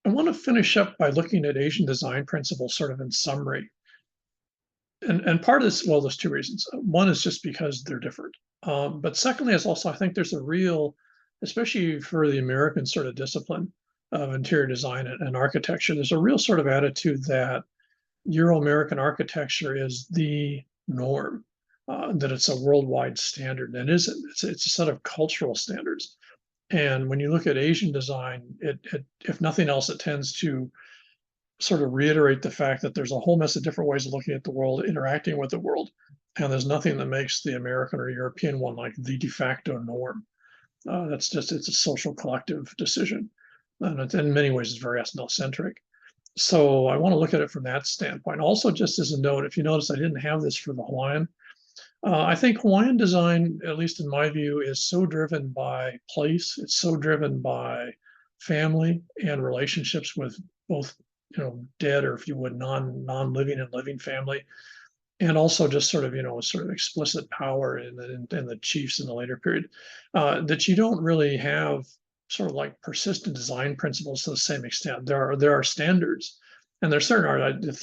I want to finish up by looking at Asian design principles sort of in summary. And part of this, well, there's two reasons. One is just because they're different. But secondly, is also I think there's a real, especially for the American sort of discipline of interior design and architecture, there's a real sort of attitude that Euro-American architecture is the norm, that it's a worldwide standard. And it isn't. It's a set of cultural standards. And when you look at Asian design, if nothing else, it tends to sort of reiterate the fact that there's a whole mess of different ways of looking at the world, interacting with the world, and there's nothing that makes the American or European one like the de facto norm. That's just it's a social collective decision, and in many ways it's very ethnocentric. So I want to look at it from that standpoint. Also, just as a note, if you notice, I didn't have this for the Hawaiian. I think Hawaiian design, at least in my view, is so driven by place. It's so driven by family and relationships with both, dead or if you would non-living and living family, and also just sort of sort of explicit power in the chiefs in the later period, that you don't really have sort of like persistent design principles to the same extent. There are standards, and there certainly are. If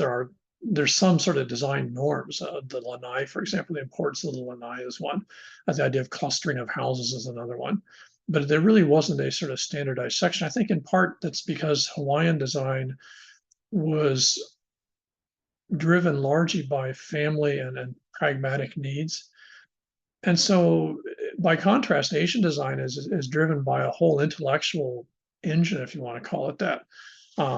there's some sort of design norms. The lanai, for example, the importance of the lanai is one. The idea of clustering of houses is another one. But there really wasn't a sort of standardized section. I think in part that's because Hawaiian design was driven largely by family and pragmatic needs. And so, by contrast, Asian design is driven by a whole intellectual engine, if you want to call it that.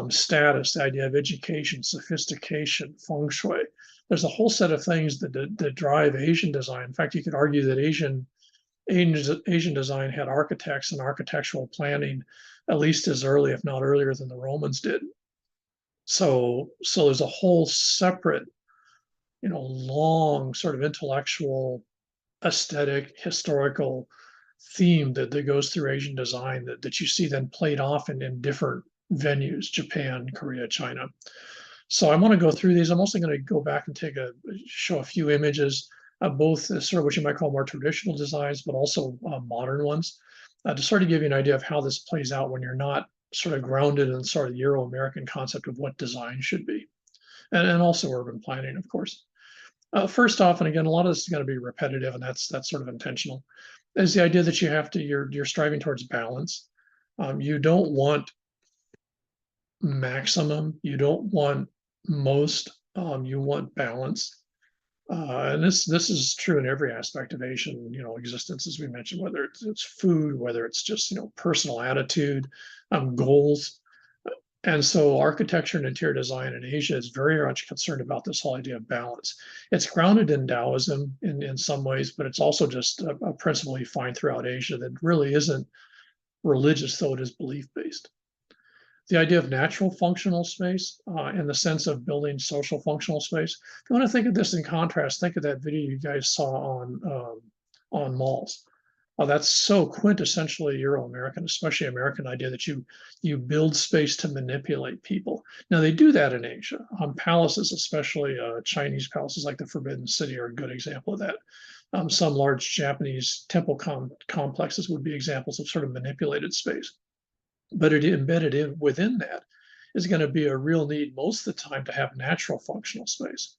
Status, the idea of education, sophistication, feng shui. There's a whole set of things that drive Asian design. In fact, you could argue that Asian design had architects and architectural planning at least as early, if not earlier, than the Romans did. So there's a whole separate, long sort of intellectual, aesthetic, historical theme that goes through Asian design that you see then played off in different venues, Japan, Korea, China. So I want to go through these. I'm also going to go back and show a few images of both sort of what you might call more traditional designs, but also modern ones, to sort of give you an idea of how this plays out when you're not sort of grounded in sort of Euro-American concept of what design should be, and also urban planning, of course. First off, and again, a lot of this is going to be repetitive, and that's sort of intentional, is the idea that you're striving towards balance. You don't want maximum, you don't want most, you want balance. And this is true in every aspect of Asian, existence, as we mentioned, whether it's food, whether it's just personal attitude, goals. And so architecture and interior design in Asia is very much concerned about this whole idea of balance. It's grounded in Taoism in some ways, but it's also just a principle you find throughout Asia that really isn't religious, though it is belief-based. The idea of natural functional space in the sense of building social functional space. If you want to think of this in contrast, think of that video you guys saw on malls. That's so quintessentially Euro-American, especially American idea that you build space to manipulate people. Now they do that in Asia. Palaces, especially Chinese palaces like the Forbidden City, are a good example of that. Some large Japanese temple complexes would be examples of sort of manipulated space. But it embedded within that is going to be a real need most of the time to have natural functional space.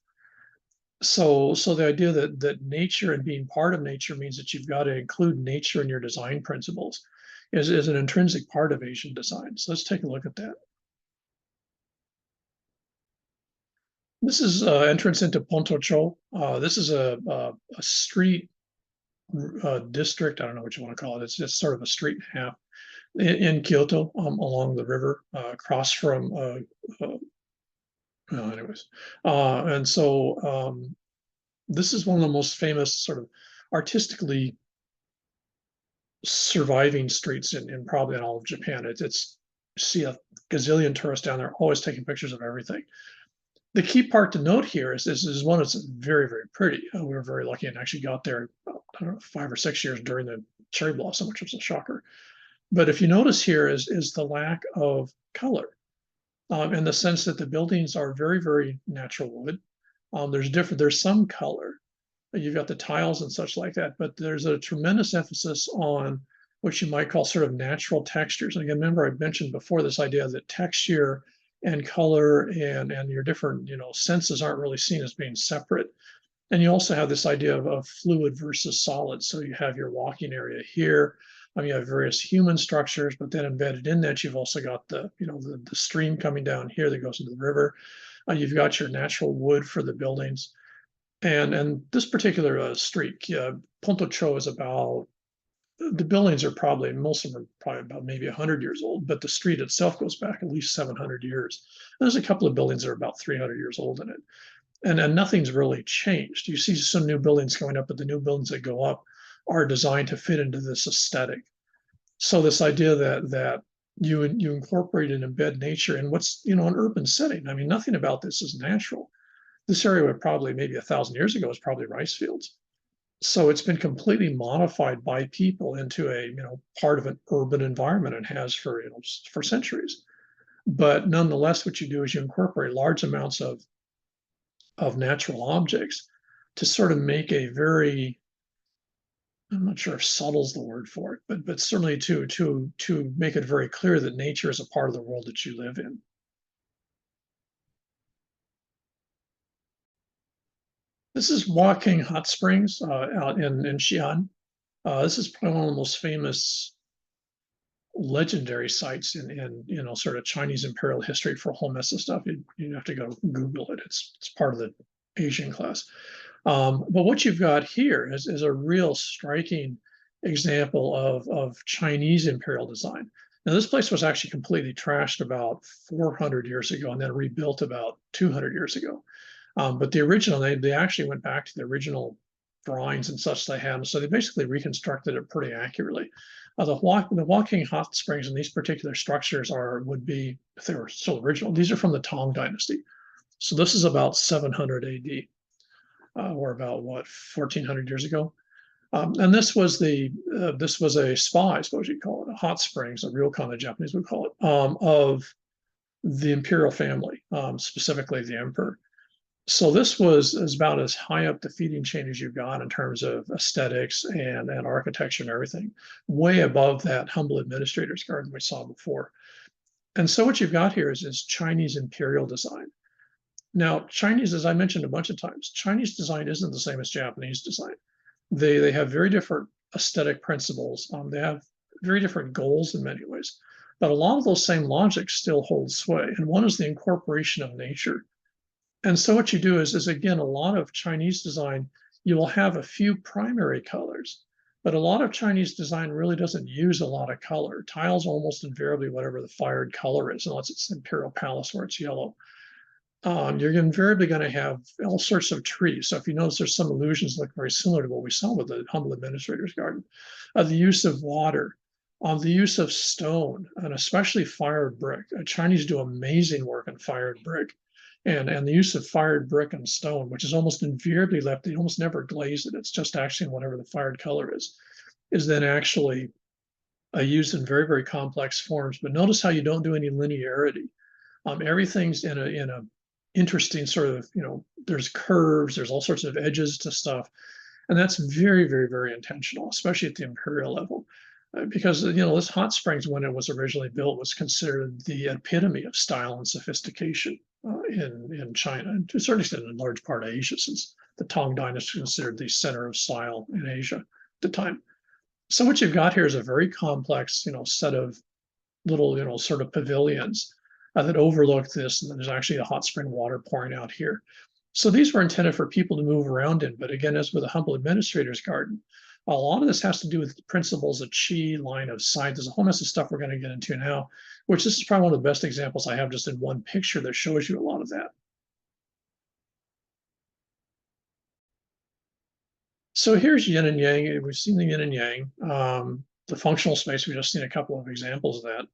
So the idea that nature and being part of nature means that you've got to include nature in your design principles is an intrinsic part of Asian design. So let's take a look at that. This is entrance into Pontocho. This is a street district. I don't know what you want to call it. It's just sort of a street and a half in Kyoto, along the river, across from anyways. And so this is one of the most famous sort of artistically surviving streets in probably in all of Japan. It's see a gazillion tourists down there always taking pictures of everything. The key part to note here is one, it's very, very pretty. We were very lucky and actually got there, I don't know, 5 or 6 years during the cherry blossom, which was a shocker. But if you notice here is the lack of color, in the sense that the buildings are very, very natural wood. There's some color. You've got the tiles and such like that, but there's a tremendous emphasis on what you might call sort of natural textures. And again, remember I mentioned before this idea that texture and color and your different, senses aren't really seen as being separate. And you also have this idea of fluid versus solid. So you have your walking area here. You have various human structures, but then embedded in that, you've also got the stream coming down here that goes into the river. You've got your natural wood for the buildings. And this particular street, Ponto Cho, is about, the buildings are probably, most of them are probably about maybe 100 years old, but the street itself goes back at least 700 years. And there's a couple of buildings that are about 300 years old in it. And nothing's really changed. You see some new buildings going up, but the new buildings that go up are designed to fit into this aesthetic. So this idea that you incorporate and embed nature in what's an urban setting. I mean, nothing about this is natural. This area would probably maybe 1,000 years ago was probably rice fields. So it's been completely modified by people into a part of an urban environment and has for centuries. But nonetheless, what you do is you incorporate large amounts of natural objects to sort of make a very, I'm not sure if subtle is the word for it, but certainly to make it very clear that nature is a part of the world that you live in. This is Walking Hot Springs out in Xi'an. This is probably one of the most famous legendary sites in sort of Chinese imperial history for a whole mess of stuff. You have to go Google it. It's part of the Asian class. But what you've got here is a real striking example of Chinese imperial design. Now, this place was actually completely trashed about 400 years ago and then rebuilt about 200 years ago. But the original, they actually went back to the original drawings and such they had. So they basically reconstructed it pretty accurately. The walking hot springs in these particular structures would be, if they were still original, these are from the Tang Dynasty. So this is about 700 AD, or about what, 1400 years ago. And this was a spa, I suppose you'd call it, a hot springs, a ryokan, the Japanese would call it, of the imperial family, specifically the emperor. So this was about as high up the feeding chain as you got in terms of aesthetics and architecture and everything, way above that humble administrator's garden we saw before. And so what you've got here is Chinese imperial design. Now, Chinese, as I mentioned a bunch of times, Chinese design isn't the same as Japanese design. They have very different aesthetic principles. They have very different goals in many ways, but a lot of those same logics still hold sway. And one is the incorporation of nature. And so what you do is again, a lot of Chinese design, you will have a few primary colors, but a lot of Chinese design really doesn't use a lot of color. Tile's almost invariably whatever the fired color is, unless it's Imperial Palace where it's yellow. You're invariably going to have all sorts of trees. So if you notice, there's some illusions look very similar to what we saw with the humble administrator's garden. The use of water, the use of stone, and especially fired brick. Chinese do amazing work in fired brick. And the use of fired brick and stone, which is almost invariably left, they almost never glaze it. It's just actually whatever the fired color is then actually used in very, very complex forms. But notice how you don't do any linearity. Everything's in a interesting sort of, there's curves, there's all sorts of edges to stuff. And that's very, very, very intentional, especially at the imperial level. Because, this hot springs, when it was originally built, was considered the epitome of style and sophistication in China, and to a certain extent in large part of Asia, since the Tang Dynasty was considered the center of style in Asia at the time. So what you've got here is a very complex, set of little, sort of pavilions that overlook this, and then there's actually a hot spring water pouring out here. So these were intended for people to move around in, but again, as with a humble administrator's garden, a lot of this has to do with the principles of qi, line of sight. There's a whole mess of stuff we're going to get into now, which this is probably one of the best examples I have just in one picture that shows you a lot of that. So here's yin and yang. We've seen the yin and yang. The functional space, we've just seen a couple of examples of that.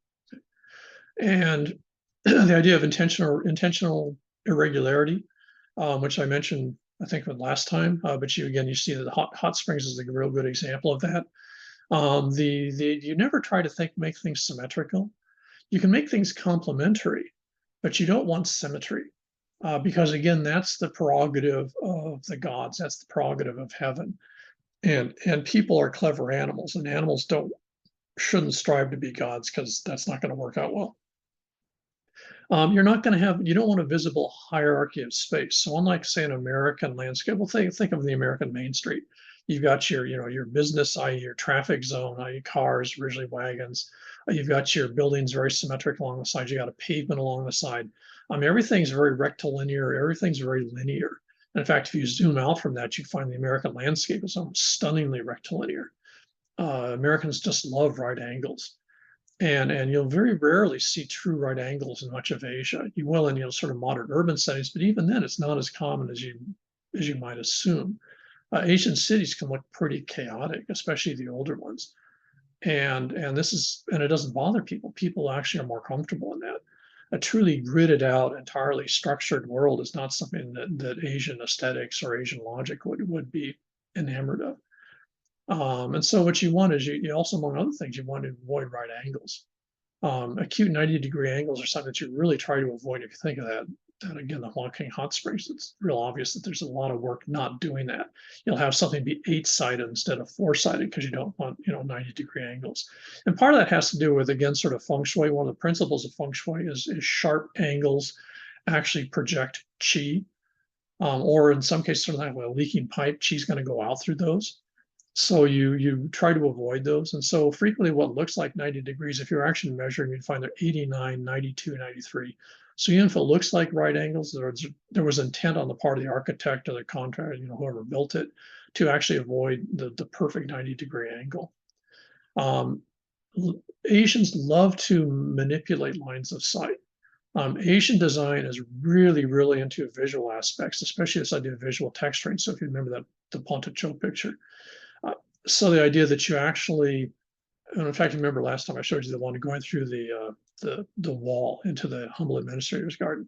And the idea of intentional irregularity, which I mentioned, I think, last time, but you see that the hot springs is a real good example of that. You never try to make things symmetrical. You can make things complementary, but you don't want symmetry, because again, that's the prerogative of the gods. That's the prerogative of heaven, and people are clever animals, and animals don't shouldn't strive to be gods because that's not going to work out well. You're not going to have, you don't want a visible hierarchy of space. So unlike say an American landscape, well, think of the American Main Street. You've got your, your business, i.e. your traffic zone, i.e. cars, originally wagons. You've got your buildings very symmetric along the side. You got a pavement along the side. Everything's very rectilinear. Everything's very linear. In fact, if you zoom out from that, you find the American landscape is almost stunningly rectilinear. Americans just love right angles. And you'll very rarely see true right angles in much of Asia. You will in sort of modern urban settings, but even then, it's not as common as you might assume. Asian cities can look pretty chaotic, especially the older ones. And this is and it doesn't bother people. People actually are more comfortable in that. A truly gridded out, entirely structured world is not something that Asian aesthetics or Asian logic would be enamored of. And so what you want is you also, among other things, you want to avoid right angles. Acute 90-degree angles are something that you really try to avoid. If you think of that, and again, the Huangking hot springs, it's real obvious that there's a lot of work not doing that. You'll have something be 8-sided instead of 4-sided because you don't want 90-degree angles. And part of that has to do with, again, sort of feng shui. One of the principles of feng shui is sharp angles actually project qi, or in some cases, sort of like a leaking pipe, qi's going to go out through those. So you try to avoid those. And so frequently what looks like 90 degrees, if you're actually measuring, you'd find they're 89, 92, 93. So even if it looks like right angles, there was intent on the part of the architect or the contractor, whoever built it, to actually avoid the perfect 90-degree angle. Asians love to manipulate lines of sight. Asian design is really, really into visual aspects, especially this idea of visual texturing. So if you remember that the Ponticho picture, so the idea that you actually, and in fact, remember last time I showed you the one going through the wall into the humble administrator's garden.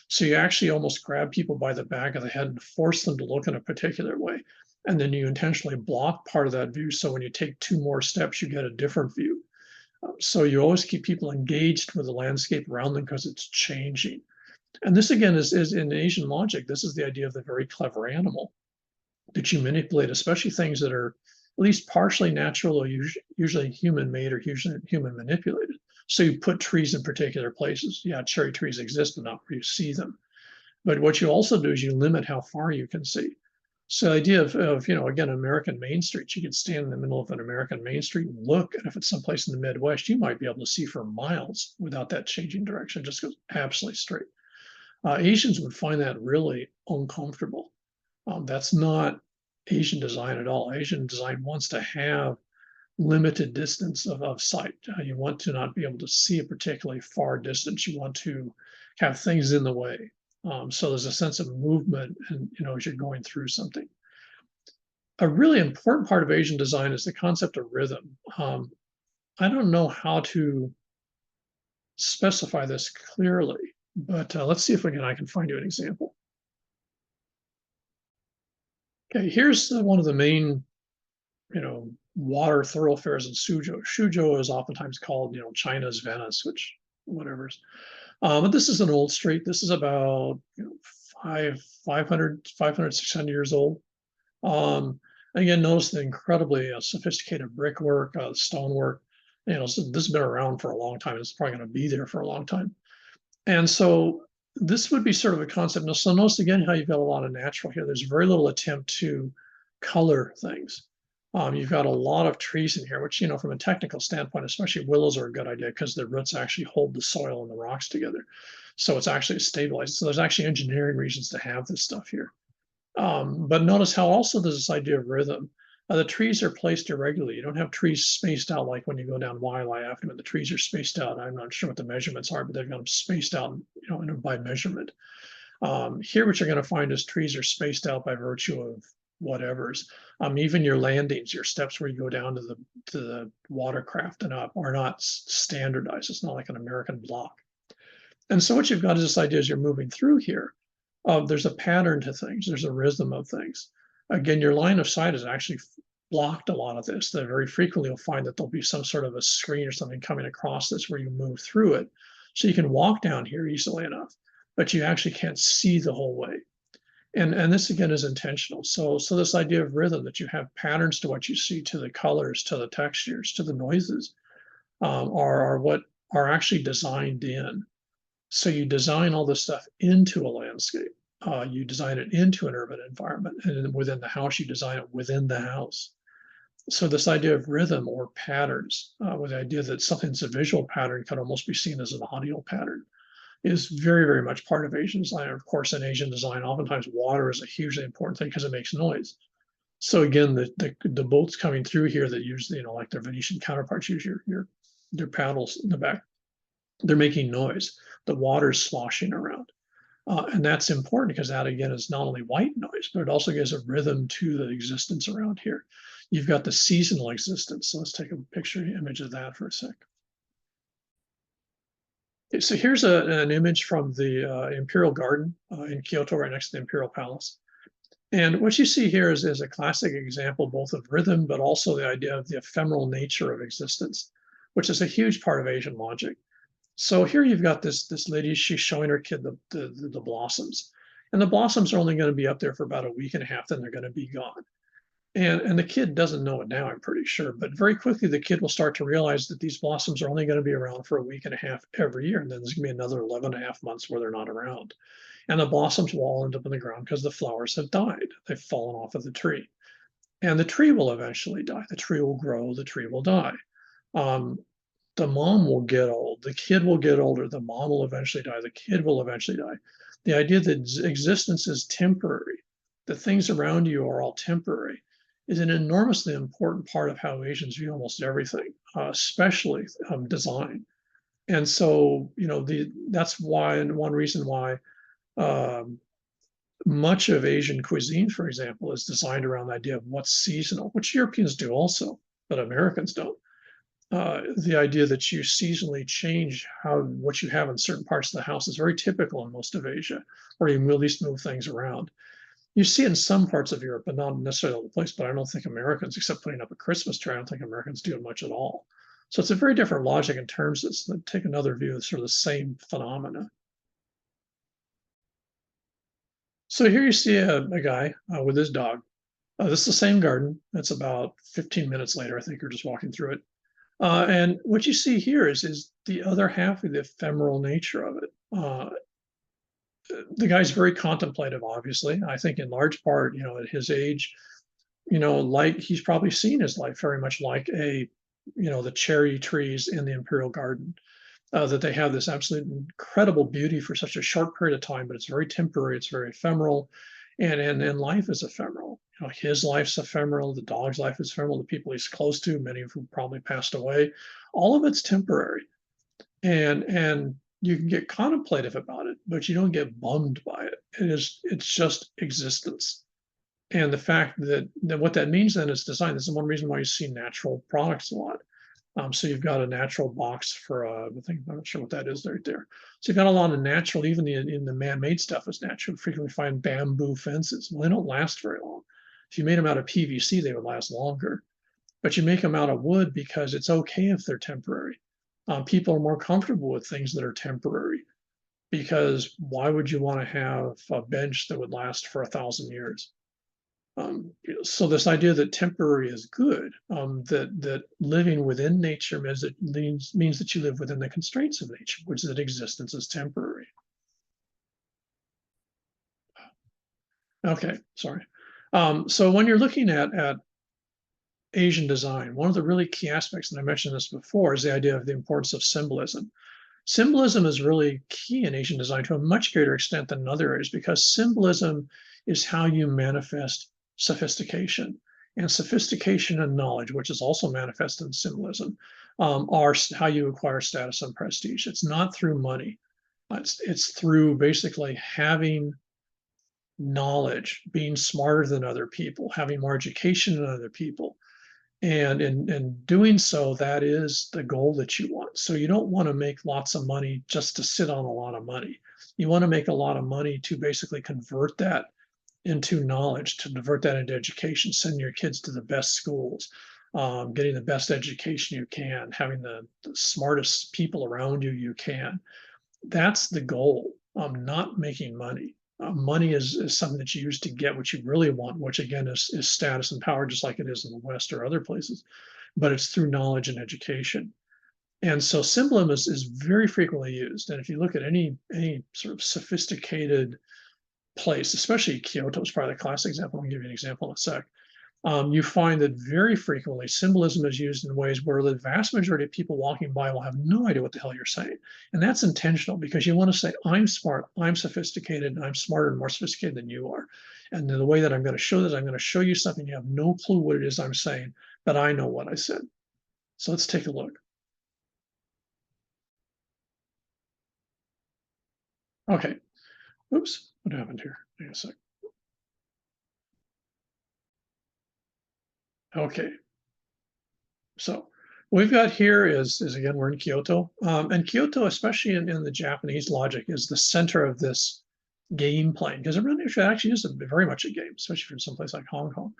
So you actually almost grab people by the back of the head and force them to look in a particular way. And then you intentionally block part of that view. So when you take 2 more steps, you get a different view. So you always keep people engaged with the landscape around them because it's changing. And this again is in Asian logic, this is the idea of the very clever animal that you manipulate, especially things that are at least partially natural or usually human made or usually human manipulated. So you put trees in particular places. Yeah, cherry trees exist, but not where you see them. But what you also do is you limit how far you can see. So the idea of again, American Main Street, you could stand in the middle of an American Main Street and look, and if it's someplace in the Midwest, you might be able to see for miles without that changing direction. It just goes absolutely straight. Asians would find that really uncomfortable. That's not Asian design at all. Asian design wants to have limited distance of sight. You want to not be able to see a particularly far distance. You want to have things in the way. So there's a sense of movement, and as you're going through something. A really important part of Asian design is the concept of rhythm. I don't know how to specify this clearly, but let's see if I can find you an example. Okay, here's one of the main, water thoroughfares in Suzhou. Suzhou is oftentimes called, China's Venice, which whatever's. But this is an old street. This is about 500, 600 years old. Again, notice the incredibly sophisticated brickwork, stonework. So this has been around for a long time. It's probably going to be there for a long time. And so this would be sort of a concept. Now, so notice again how you've got a lot of natural here. There's very little attempt to color things. You've got a lot of trees in here, which, from a technical standpoint, especially willows are a good idea because their roots actually hold the soil and the rocks together. So it's actually stabilized. So there's actually engineering reasons to have this stuff here. But notice how also there's this idea of rhythm. The trees are placed irregularly. You don't have trees spaced out like when you go down Wailai Avenue. The trees are spaced out. I'm not sure what the measurements are, but they've got them spaced out, by measurement. Here, what you're going to find is trees are spaced out by virtue of whatever's. Even your landings, your steps where you go down to the watercraft and up are not standardized. It's not like an American block. And so what you've got is this idea as you're moving through here, there's a pattern to things. There's a rhythm of things. Again, your line of sight is actually blocked a lot of this. That very frequently you'll find that there'll be some sort of a screen or something coming across this where you move through it. So you can walk down here easily enough, but you actually can't see the whole way. And this again is intentional. So this idea of rhythm, that you have patterns to what you see, to the colors, to the textures, to the noises. are what are actually designed in. So you design all this stuff into a landscape. You design it into an urban environment, and then within the house, you design it within the house. So this idea of rhythm or patterns, with the idea that something's a visual pattern could almost be seen as an audio pattern, is very, very much part of Asian design. Of course, in Asian design, oftentimes water is a hugely important thing because it makes noise. So again, the boats coming through here that use, like their Venetian counterparts use your paddles in the back, they're making noise. The water's sloshing around. And that's important because that again is not only white noise, but it also gives a rhythm to the existence around here. You've got the seasonal existence. So let's take a picture image of that for a sec. Okay, so here's an image from the Imperial Garden in Kyoto, right next to the Imperial Palace. And what you see here is a classic example both of rhythm, but also the idea of the ephemeral nature of existence, which is a huge part of Asian logic. So here you've got this lady, she's showing her kid the blossoms. And the blossoms are only going to be up there for about a week and a half, then they're going to be gone. And the kid doesn't know it now, I'm pretty sure, but very quickly the kid will start to realize that these blossoms are only going to be around for a week and a half every year. And then there's going to be another 11 and a half months where they're not around. And the blossoms will all end up in the ground because the flowers have died. They've fallen off of the tree. And the tree will eventually die. The tree will grow, the tree will die. Um, the mom will get old, the kid will get older, the mom will eventually die, the kid will eventually die. The idea that existence is temporary, that things around you are all temporary, is an enormously important part of how Asians view almost everything, especially design. And so, that's why, and one reason why um, much of Asian cuisine, for example, is designed around the idea of what's seasonal, which Europeans do also, but Americans don't. The idea that you seasonally change what you have in certain parts of the house is very typical in most of Asia, or you at least move things around. You see it in some parts of Europe, but not necessarily all the place. But I don't think Americans, except putting up a Christmas tree, I don't think Americans do it much at all. So it's a very different logic in terms of take another view of sort of the same phenomena. So here you see a guy with his dog. This is the same garden. It's about 15 minutes later, I think you're just walking through it. And what you see here is the other half of the ephemeral nature of it. The guy's very contemplative, obviously. I think in large part, at his age, like he's probably seen his life very much like the cherry trees in the Imperial Garden. That they have this absolute incredible beauty for such a short period of time, but it's very temporary, it's very ephemeral, and life is ephemeral. His life's ephemeral, the dog's life is ephemeral, the people he's close to, many of whom probably passed away, all of it's temporary. And you can get contemplative about it, but you don't get bummed by it. It's just existence. And the fact that what that means then is design. This is one reason why you see natural products a lot. So you've got a natural box for I think I'm not sure what that is right there. So you've got a lot of natural, even in the man-made stuff is natural. You frequently find bamboo fences. Well, they don't last very long. If you made them out of PVC, they would last longer. But you make them out of wood because it's okay if they're temporary. People are more comfortable with things that are temporary because why would you want to have a bench that would last for 1,000 years? So this idea that temporary is good, that living within nature means that you live within the constraints of nature, which is that existence is temporary. Okay, sorry. So when you're looking at Asian design, one of the really key aspects, and I mentioned this before, is the idea of the importance of symbolism. Symbolism is really key in Asian design to a much greater extent than in other areas because symbolism is how you manifest sophistication. And sophistication and knowledge, which is also manifested in symbolism, are how you acquire status and prestige. It's not through money. It's through basically having knowledge, being smarter than other people, having more education than other people, and in doing so, that is the goal that you want. So you don't want to make lots of money just to sit on a lot of money. You want to make a lot of money to basically convert that into knowledge, to convert that into education, send your kids to the best schools, getting the best education you can, having the smartest people around you can. That's the goal. Not making money. Money is something that you use to get what you really want, which again is status and power, just like it is in the West or other places. But it's through knowledge and education. And so symbolism is very frequently used. And if you look at any sort of sophisticated place, especially Kyoto is probably the classic example. I'll give you an example in a sec. You find that very frequently symbolism is used in ways where the vast majority of people walking by will have no idea what the hell you're saying. And that's intentional because you want to say, I'm smart, I'm sophisticated, and I'm smarter and more sophisticated than you are. And the way that I'm going to show this, I'm going to show you something you have no clue what it is I'm saying, but I know what I said. So let's take a look. Okay. Oops. What happened here? Hang on a sec. Okay. So what we've got here is again, we're in Kyoto. And Kyoto, especially in the Japanese logic, is the center of this game playing because it really actually is very much a game, especially from someplace like Hong Kong.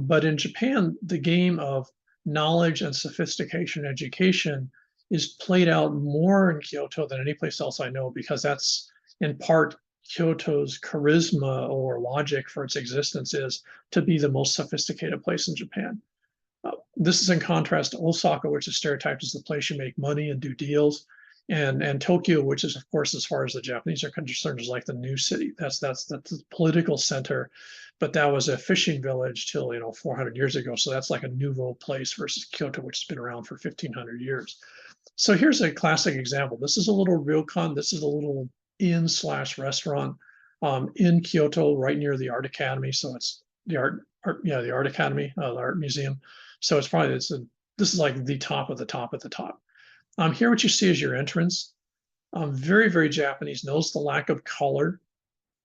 But in Japan, the game of knowledge and sophistication education is played out more in Kyoto than any place else I know because that's in part Kyoto's charisma or logic for its existence is to be the most sophisticated place in Japan. This is in contrast to Osaka, which is stereotyped as the place you make money and do deals, and Tokyo, which is, of course, as far as the Japanese are concerned, is like the new city. That's the political center, but that was a fishing village till 400 years ago. So that's like a nouveau place versus Kyoto, which has been around for 1500 years. So here's a classic example. This is a little ryokan. This is a little inn/restaurant in Kyoto, right near the Art Academy. So it's the Art Academy, the Art Museum. So it's probably this is like the top of the top at the top. Here what you see is your entrance. Very, very Japanese. Notice the lack of color.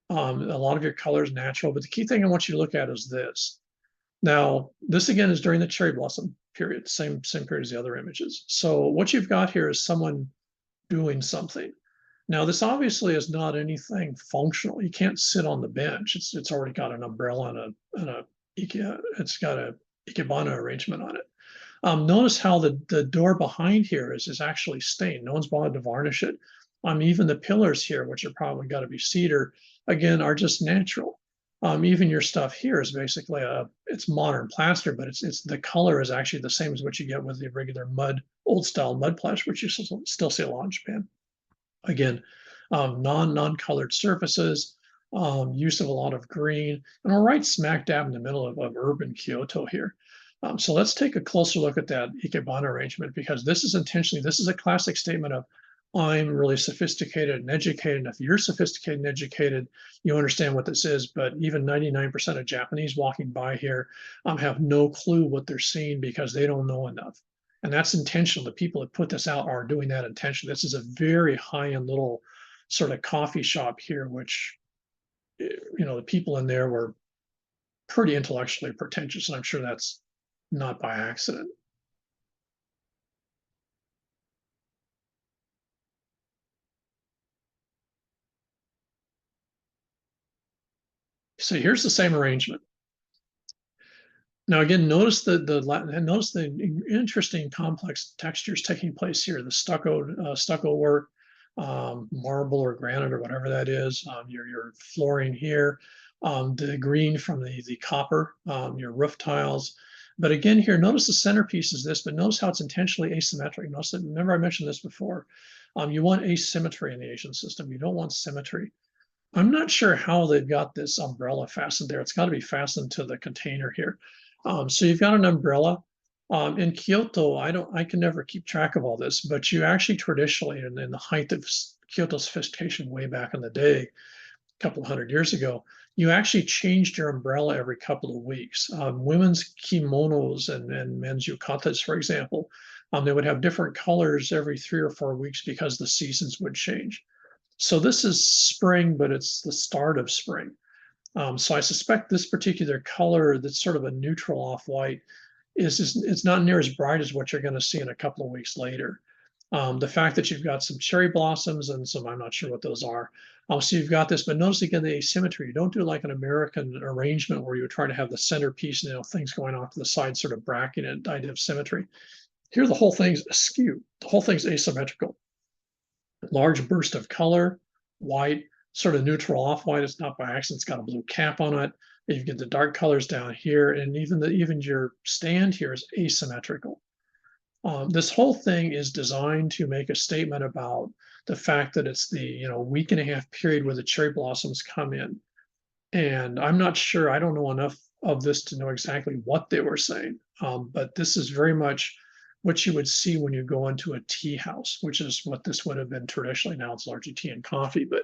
A lot of your color is natural, but the key thing I want you to look at is this. Now, this again is during the cherry blossom period, same period as the other images. So what you've got here is someone doing something. Now, this obviously is not anything functional. You can't sit on the bench. It's already got an umbrella and it's got a ikebana arrangement on it. Notice how the door behind here is actually stained. No one's bothered to varnish it. Even the pillars here, which are probably got to be cedar, again, are just natural. Even your stuff here is basically it's modern plaster, but it's the color is actually the same as what you get with the regular old style mud plaster, which you still see a lot in Japan. Again, non-colored surfaces, use of a lot of green, and we're right smack dab in the middle of urban Kyoto here. So let's take a closer look at that ikebana arrangement because this is a classic statement of I'm really sophisticated and educated. And if you're sophisticated and educated, you understand what this is. But even 99% of Japanese walking by here have no clue what they're seeing because they don't know enough. And that's intentional. The people that put this out are doing that intentionally. This is a very high-end little sort of coffee shop here, which, the people in there were pretty intellectually pretentious. And I'm sure that's not by accident. So here's the same arrangement. Now again, notice the interesting complex textures taking place here. The stucco work, marble or granite or whatever that is. Your flooring here, the green from the copper, your roof tiles. But again, here, notice the centerpiece is this, but notice how it's intentionally asymmetric. Notice that, remember I mentioned this before. You want asymmetry in the Asian system. You don't want symmetry. I'm not sure how they've got this umbrella fastened there. It's got to be fastened to the container here. So you've got an umbrella. In Kyoto, I can never keep track of all this, but you actually traditionally, in the height of Kyoto sophistication way back in the day, a couple of hundred years ago, you actually changed your umbrella every couple of weeks. Women's kimonos and men's yukatas, for example, they would have different colors every 3 or 4 weeks because the seasons would change. So this is spring, but it's the start of spring. So I suspect this particular color that's sort of a neutral off-white it's not near as bright as what you're going to see in a couple of weeks later. The fact that you've got some cherry blossoms and some, I'm not sure what those are. So you've got this, but notice again the asymmetry. You don't do like an American arrangement where you try to have the centerpiece and things going off to the side, sort of bracketing it, idea of symmetry. Here, the whole thing's askew. The whole thing's asymmetrical. Large burst of color, white, sort of neutral off-white. It's not by accident. It's got a blue cap on it. You get the dark colors down here, and even your stand here is asymmetrical. This whole thing is designed to make a statement about the fact that it's the week and a half period where the cherry blossoms come in. And I'm not sure, I don't know enough of this to know exactly what they were saying. But this is very much what you would see when you go into a tea house, which is what this would have been traditionally. Now it's largely tea and coffee, but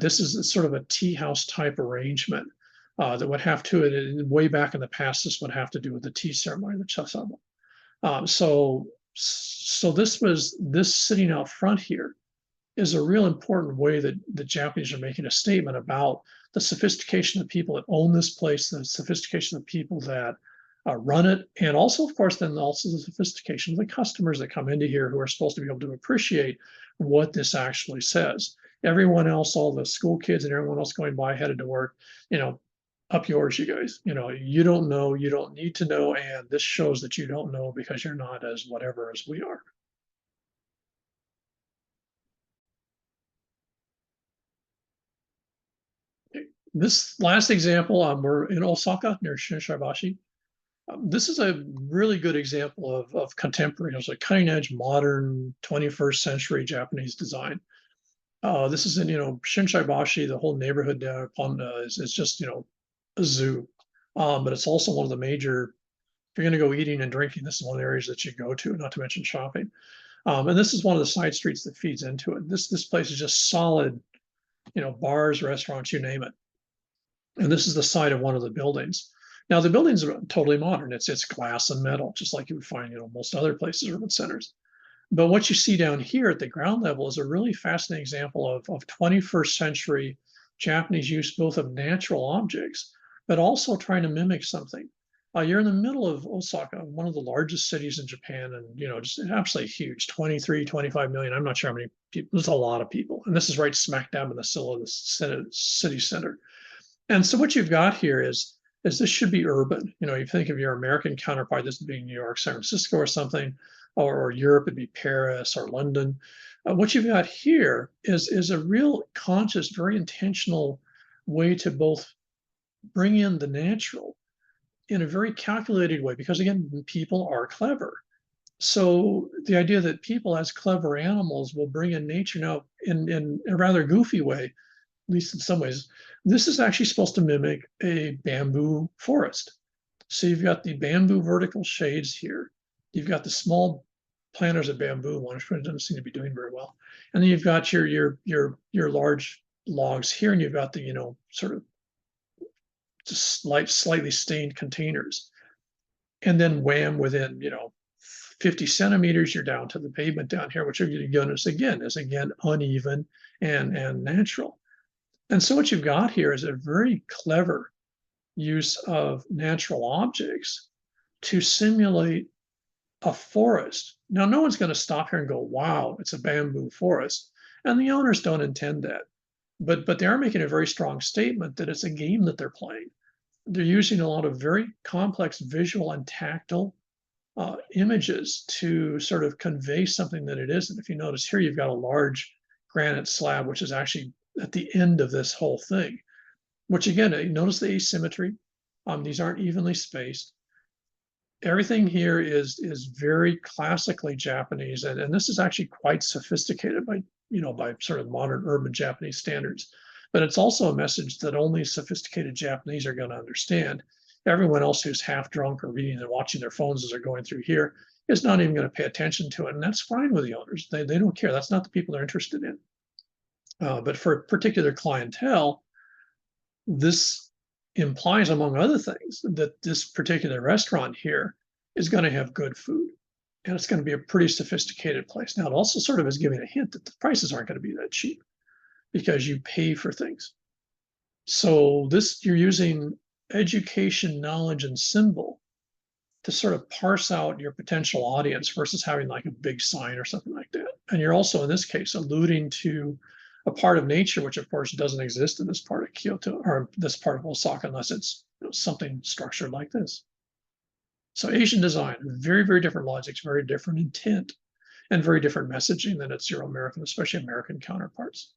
this is sort of a tea house type arrangement that would have to it way back in the past. This would have to do with the tea ceremony, the cha ceremony. So this sitting out front here is a real important way that the Japanese are making a statement about the sophistication of people that own this place, the sophistication of people that run it, and also, of course, then also the sophistication of the customers that come into here who are supposed to be able to appreciate what this actually says. Everyone else, all the school kids and everyone else going by headed to work, up yours, you guys. You don't know, you don't need to know, and this shows that you don't know because you're not as whatever as we are. This last example, we're in Osaka near Shinsaibashi. This is a really good example of contemporary, it's a cutting edge, modern 21st century Japanese design. This is in, Shinsaibashi, the whole neighborhood there is just, a zoo. But it's also one of the major, if you're going to go eating and drinking, this is one of the areas that you go to, not to mention shopping. And this is one of the side streets that feeds into it. This place is just solid, bars, restaurants, you name it. And this is the side of one of the buildings. Now the buildings are totally modern. It's glass and metal, just like you would find, most other places, urban centers. But what you see down here at the ground level is a really fascinating example of 21st century Japanese use both of natural objects, but also trying to mimic something. You're in the middle of Osaka, one of the largest cities in Japan, and just absolutely huge, 23, 25 million. I'm not sure how many people. There's a lot of people, and this is right smack dab in the city center. And so what you've got here is this should be urban. You think of your American counterpart, this being New York, San Francisco, or something, or Europe, it'd be Paris or London. What you've got here is a real conscious, very intentional way to both bring in the natural in a very calculated way, because again, people are clever. So the idea that people as clever animals will bring in nature now in a rather goofy way, at least in some ways, this is actually supposed to mimic a bamboo forest. So you've got the bamboo vertical shades here. You've got the small planters of bamboo, which doesn't seem to be doing very well. And then you've got your large logs here, and you've got the, sort of just slightly stained containers. And then wham, within, 50 centimeters, you're down to the pavement down here, which you're going to notice again is uneven and natural. And so what you've got here is a very clever use of natural objects to simulate a forest. Now, no one's going to stop here and go, wow, it's a bamboo forest. And the owners don't intend that. But they are making a very strong statement that it's a game that they're playing. They're using a lot of very complex visual and tactile images to sort of convey something that it isn't. If you notice here, you've got a large granite slab, which is actually at the end of this whole thing, which again, notice the asymmetry. These aren't evenly spaced. Everything here is very classically Japanese, and this is actually quite sophisticated by sort of modern urban Japanese standards. But it's also a message that only sophisticated Japanese are going to understand. Everyone else who's half drunk or reading and watching their phones as they're going through here is not even going to pay attention to it, and that's fine with the owners. They don't care. That's not the people they're interested in. But for a particular clientele, this implies, among other things, that this particular restaurant here is going to have good food, and it's going to be a pretty sophisticated place. Now, it also sort of is giving a hint that the prices aren't going to be that cheap because you pay for things. So you're using education, knowledge, and symbol to sort of parse out your potential audience versus having like a big sign or something like that. And you're also, in this case, alluding to a part of nature, which of course doesn't exist in this part of Kyoto or this part of Osaka, unless it's something structured like this. So Asian design, very, very different logics, very different intent, and very different messaging than its your American, especially American counterparts.